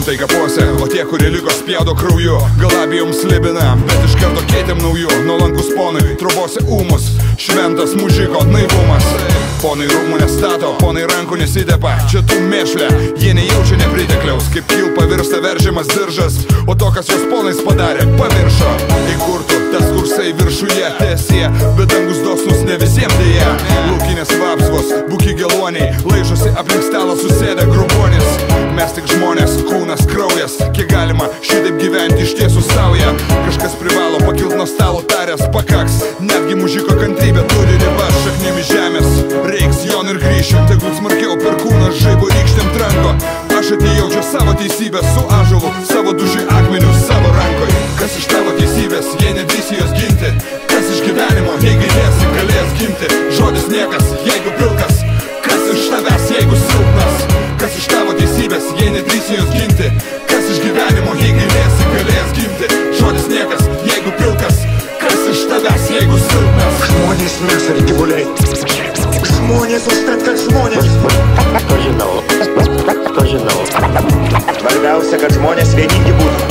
Šimtai kapuose, o tie, kurie liko spjaudo krauju. Galabijom slibina, bet iš karto keitėm naujų. Nuolankus ponai, trobose ūmus, šventas mužiko naivumas. Ponai rūmų nestato, ponai rankų nesitepa. Čia tu mėšlė, jie nejaučia nepritekliaus. Kaip kilpa virsta veržiamas diržas, o to, kas jos ponais padarė, paviršo. Įkurtų tas kursai viršuje tiesie, bet dangus dosnus ne visiems dėja. Laukinės vapsvos, buki geluoniai, laižosi aplink stalą susėdę grubonis. Mes tik žmonės, kūnas, kraujas, kiek galima šitaip gyventi iš tiesų sauja. Kažkas privalo pakilt nuo stalo taręs, pakaks. Netgi mužiko kantrybė turi ribas, šaknėmi žemės. Reiks jon ir grįšim, tegul smarkiau per kūną žaibo rykštėm tranko. Aš atėjau čia savo teisybę su ąžuolu, savo dušiui akmeniu savo rankoj. Kas iš tavo teisybės, jei nedrįsi jos ginti? Kas iš gyvenimo, jei gailėsi, galės gimti? Žodis niekas, jeigu pilkas. Kas iš tavęs, jeigu silpnas? Kas iš tavo teisybės, jei nedrįsi jos ginti? Kas iš gyvenimo, jei gailėsi, galės gimti? Žodis niekas, jeigu pilkas. Kas iš tavęs, jeigu silpnas? Žmonės mes ar gyvuliai. Žmonės užtenka žmonės. To žinau. Svarbiausia, kad žmonės vieningi būtų.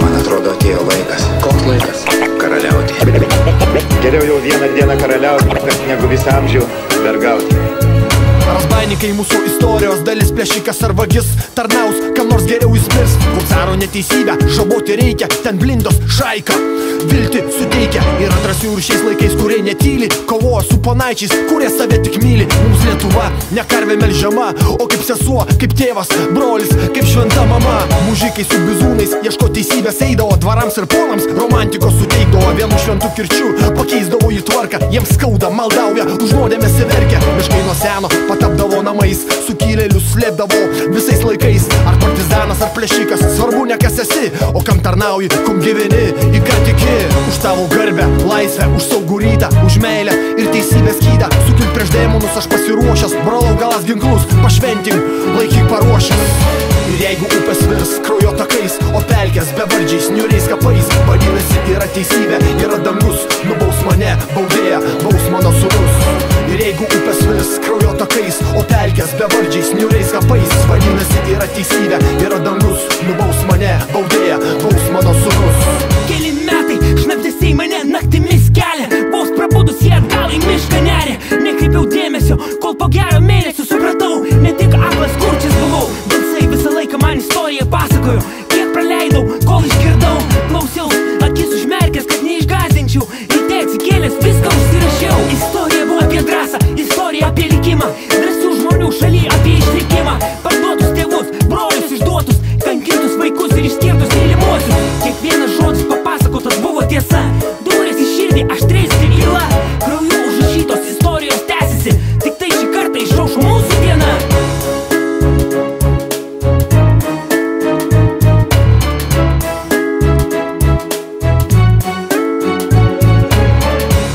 Man atrodo, atėjo laikas. Koks laikas? Karaliauti. Geriau jau vieną dieną karaliauti, negu visą amžių vergauti. Razbainikai mūsų istorijos dalis, plėšikas ar vagis tarnaus, kam nors geriau jis mirs. Koksaro neteisybę, žaboti reikia, ten blindos šaika viltį suteikia. Yra drąsių ir šiais laikais, kurie netyli, kovoja su ponaičiais, kurie save tik myli. Mums Lietuva ne karvė melžiama, o kaip sesuo, kaip tėvas, brolis, kaip šventa mama. Mužikai su bizūnais ieško teisybės eidavo, dvarams ir ponams romantikos suteikdavo. Vienu šventų kirčių pakeisdavo į tvarką, jiems skauda, maldauja, už nuodėmės įverkia. Miškai nuo seno patapdavo namais, sukilėlius slėpdavo visais laikais. Ar partizanas, ar plėšikas, svarbu ne kas esi, o kam tarnauji, kum gyveni, į ką tiki. Už tavo garbę, laisvę, už saugų rytą, už meilę ir teisybės skydą. Sukilt prieš demonus aš pasiruošęs, brolau galas ginklus, pašventim, laikyk paruošęs. Ir jeigu upės virs kraujo takais, o pelkės bevardžiais, niuriais kapais, vadinasi yra teisybė, yra dangus, nubaus mane, baudėja, baus mano sūnus. Ir jeigu upės virs kraujo takais, o pelkės bevardžiais, niuriais kapais, vadinasi yra teisybė, yra dangus, nubaus mane, baudėja, baus mano sūnus. Keli metai, šnabždesiai mane naktimis kelia, vos prabudus jie atgal į mišką neria. Nekreipiau dėmesio, kol po gero mėnesio supratau, ne tik aklas kurčias buvau. Balsai visą laiką man istoriją pasakojo, kiek praleidau, kol išgirdau. Klausiaus, akis užmerkęs, kad neišgąsdinčiau, ryte atsikėlęs viską užsirašiau. Istorija buvo apie drąsą, istorija apie likimą, drąsių žmonių šaly apie išlikimą. Parduotus tėvus, brolius išduotus, kankintus vaikus ir išskirtus mylimuosius. Kiekvienas žodis papasakotas buvo tiesa, durės į širdį aštriais kaip gila. Krauju užrašytos istorijos tęsiasi, tik tai šį kartą išaušo mūsų diena.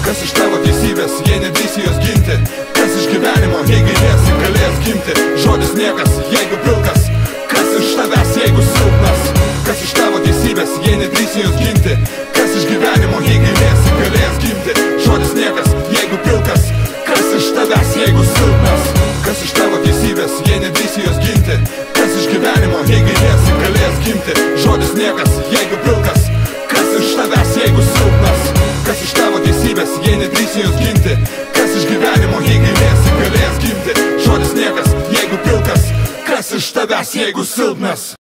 Kas iš tavo teisybės, jei nedrįsi jos ginti? Kas iš gyvenimo, jei gailėsi, galės gimti? Žodis niekas, jeigu pilkas. Kas iš tavęs, jeigu silpnas? Kas iš tavo teisybės, jei nedrįsi jos ginti? Kas iš gyvenimo, jei gailėsi, galės gimti? Žodis niekas, jeigu pilkas. Kas iš tavęs, jeigu silpnas? Kas iš tavo teisybės, jei nedrįsi jos ginti? Kas iš gyvenimo, jei gailėsi, galės gimti? Žodis niekas, jeigu pilkas. Kas iš tavęs, jeigu silpnas? Kas iš tavo teisybės, jei nedrįsi jos ginti? Kas iš gyvenimo, jei gailėsi, galės gimti? Žodis niekas, jeigu pilkas. Kas iš tavęs, jeigu silpnas?